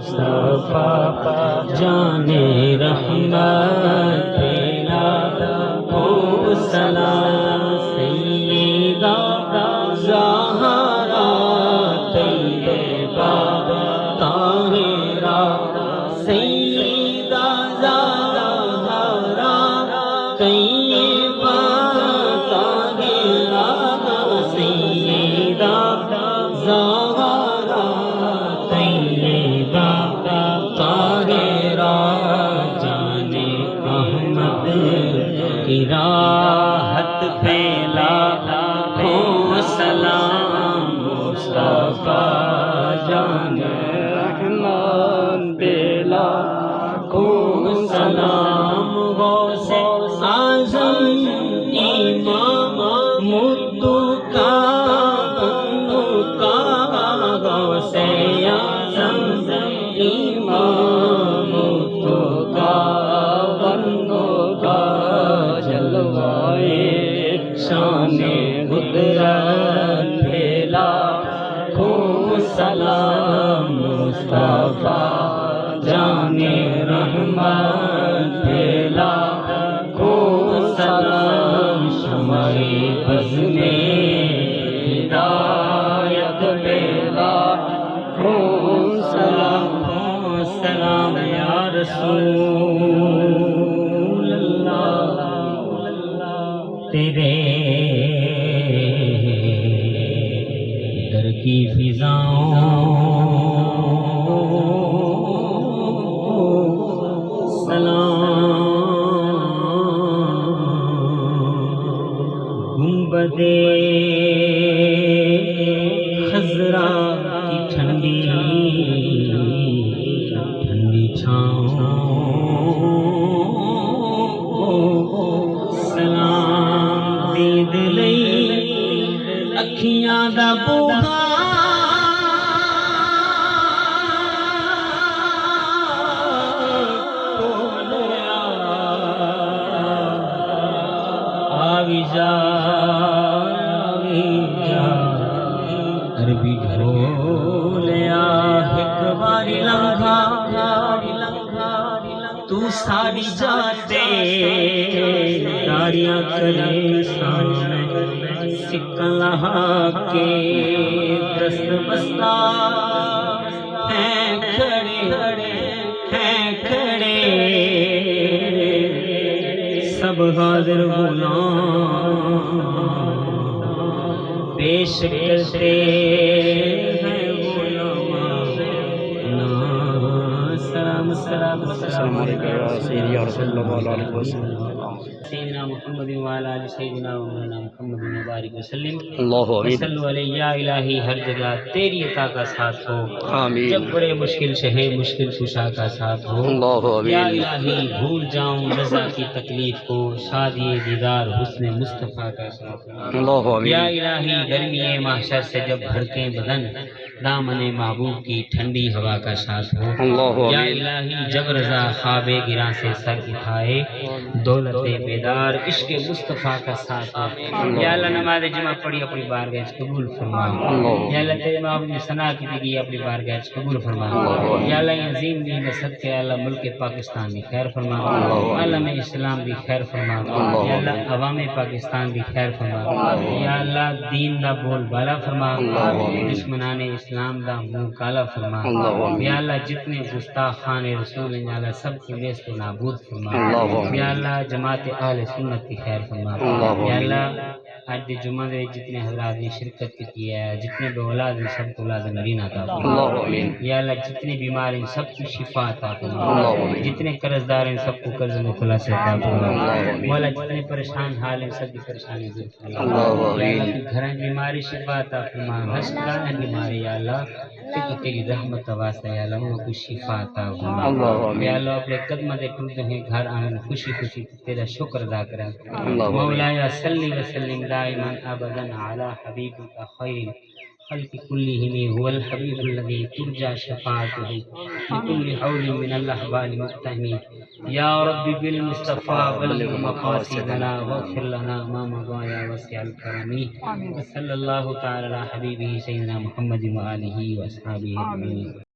مصطفیٰ جان رحمت پھیلا ہو سلام سیدہ زہرا طیبہ طاہرہ سیدہ زہرا طیبہ طاہرہ سیدہ زہرا طیبہ طاہرہ جان احمد کی راحت پھیلا ہو سلام مصطفیٰ جان رحمت پھیلا ہو سلام غوث اعظم امام مدو کا بندو کا غوث اعظم امام مدو کا بندو کا جلوائے شان قدرت پھیلا ہو سلام مصطفیٰ جان رحمت پھیلا ہو سلام شمع بز میں ہدایت پھیلا ہو سلام یا رسول اللہ تیرے در کی فضاؤں سلام گنبد خضرا کی ٹھنڈی ٹھنڈی چھاؤں سلام دید لئی اکھیاں دا بوہا آوی جا عربی ڈھولیا ایک باری لنگھا تو ساری جاتے داریاں کرے سامنے سکن لہا کے دست بستہ ہیں کھڑے سب حاضر غلام پیش کرتے ہیں غلامان سلام سیدنا محمد وعلی آل سیدنا مولانا محمد مبارک وسلم صلو علیہ یا الہی ہر جگہ تیری عطا کا ساتھ ہو آمین جب بڑے مشکل شہے مشکل کشا کا ساتھ ہو یا الہی بھول جاؤں رضا کی تکلیف کو شادی دیدار حسن مصطفیٰ کا ساتھ ہو یا الہی گرمی محشر سے جب بھڑکیں بدن دامن محبوب کی ٹھنڈی ہوا کا ساتھ ہو یا الہی جب رضا خواب گراں سے سر اٹھائے دولت بیدار عشق مصطفیٰ کا ساتھ ہو یا اللہ نماز جمعہ پڑھی اپنی بارگاہ قبول فرما یا اللہ تیرے محبوب نے ثنا کی دیگی اپنی بارگاہ قبول فرما یا اللہ عظیم دین صدقے اللہ ملک پاکستان دی خیر فرما عالم اسلام دی خیر فرما یا اللہ عوام پاکستان دی خیر فرما یا اللہ دین دا بول بالا فرما دشمنان اسلام دا منہ کالا فرما یا اللہ جتنے گستاخان رسول ہیں یا اللہ سب کی نیست و نابود فرما یا اللہ جماعت اہل سنت کی خیر فرما یا اللہ آج دی جمعہ دے جتنے حضرات نے شرکت کی ہے جتنے بے اولاد ہیں سب کو اولاد نبی عطا فرما یا اللہ جتنے بیمار ہیں سب کو شفا عطا فرما جتنے قرض دار ہیں سب کو قرض میں خلاص عطا فرما مولا جتنے پریشان حال ہیں سب کی پریشانی دور فرما یا اللہ گھر بیماری شفا عطا فرما ہسپتال بیماری یا اللہ تیری رحمت واسطہ یا اللہ ان کو شفا عطا فرما یا اللہ اپنے قدم دے ٹوٹے ہیں گھر آنگن خوشی خوشی تیرا شکر ادا کریں مولایا صلی وسلم دائما ابدا علی حبیبک خیر خلق كلهم هو الحبيب الذي ترجى شفاعته بكل حول من الأحوال مقتهمين يا رب بالمصطفى بلغ مقاصدنا واغفر لنا ما مضى يا واسع الكرم وصلى الله تعالى على حبيبه سيدنا محمد وآله وأصحابه أجمعين.